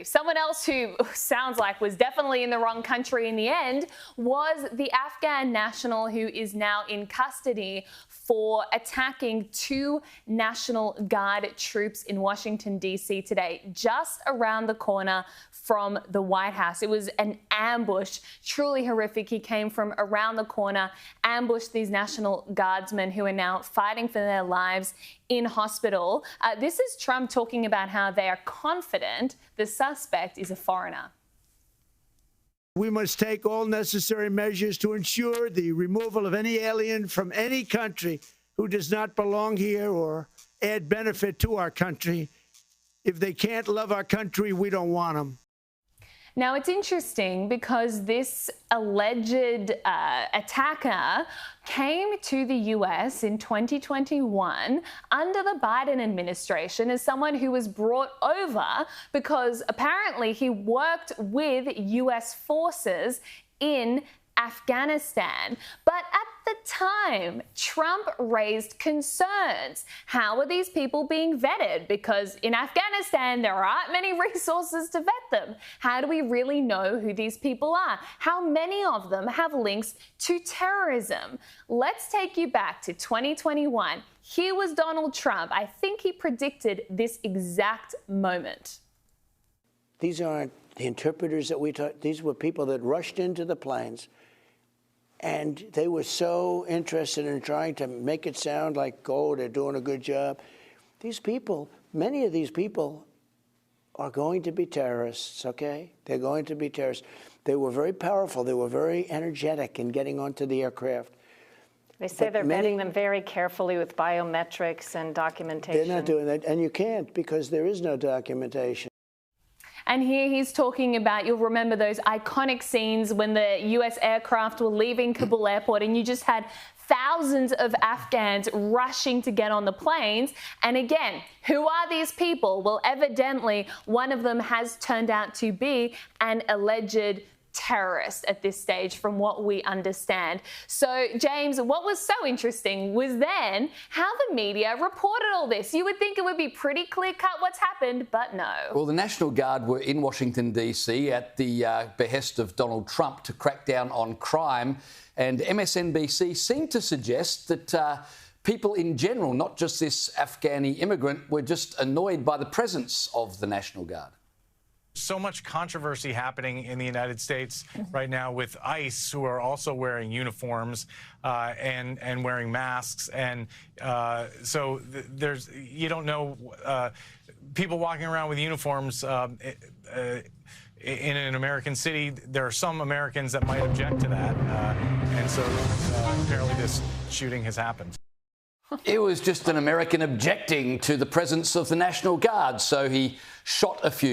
Someone else who sounds like was definitely in the wrong country in the end was the Afghan national who is now in custody for attacking 2 National Guard troops in Washington, D.C. today, just around the corner from the White House. It was an ambush, truly horrific. He came from around the corner, ambushed these National Guardsmen who are now fighting for their lives in hospital. This is Trump talking about how they are confident the suspect is a foreigner. We must take all necessary measures to ensure the removal of any alien from any country who does not belong here or add benefit to our country. If they can't love our country, we don't want them. Now, it's interesting because this alleged attacker came to the US in 2021 under the Biden administration as someone who was brought over because apparently he worked with US forces in Afghanistan. But at the time, Trump raised concerns. How are these people being vetted? Because in Afghanistan, there aren't many resources to vet them. How do we really know who these people are? How many of them have links to terrorism? Let's take you back to 2021. Here was Donald Trump. I think he predicted this exact moment. These aren't the interpreters that we taught. These were people that rushed into the planes. And they were so interested in trying to make it sound like, oh, they're doing a good job. These people, many of these people are going to be terrorists, okay? They're going to be terrorists. They were very powerful. They were very energetic in getting onto the aircraft. They say they're vetting them very carefully with biometrics and documentation. They're not doing that, and you can't because there is no documentation. And here he's talking about, you'll remember those iconic scenes when the US aircraft were leaving Kabul airport and you just had thousands of Afghans rushing to get on the planes. And again, who are these people? Well, evidently, one of them has turned out to be an alleged terrorist at this stage, from what we understand. So, James, what was so interesting was then how the media reported all this. You would think it would be pretty clear-cut what's happened, but no. Well, the National Guard were in Washington, D.C. at the behest of Donald Trump to crack down on crime, and MSNBC seemed to suggest that people in general, not just this Afghani immigrant, were just annoyed by the presence of the National Guard. So much controversy happening in the United States right now with ICE, who are also wearing uniforms and wearing masks, and so there's you don't know people walking around with uniforms in an American city. There are some Americans that might object to that, and so apparently this shooting has happened. It was just an American objecting to the presence of the National Guard, so he shot a few.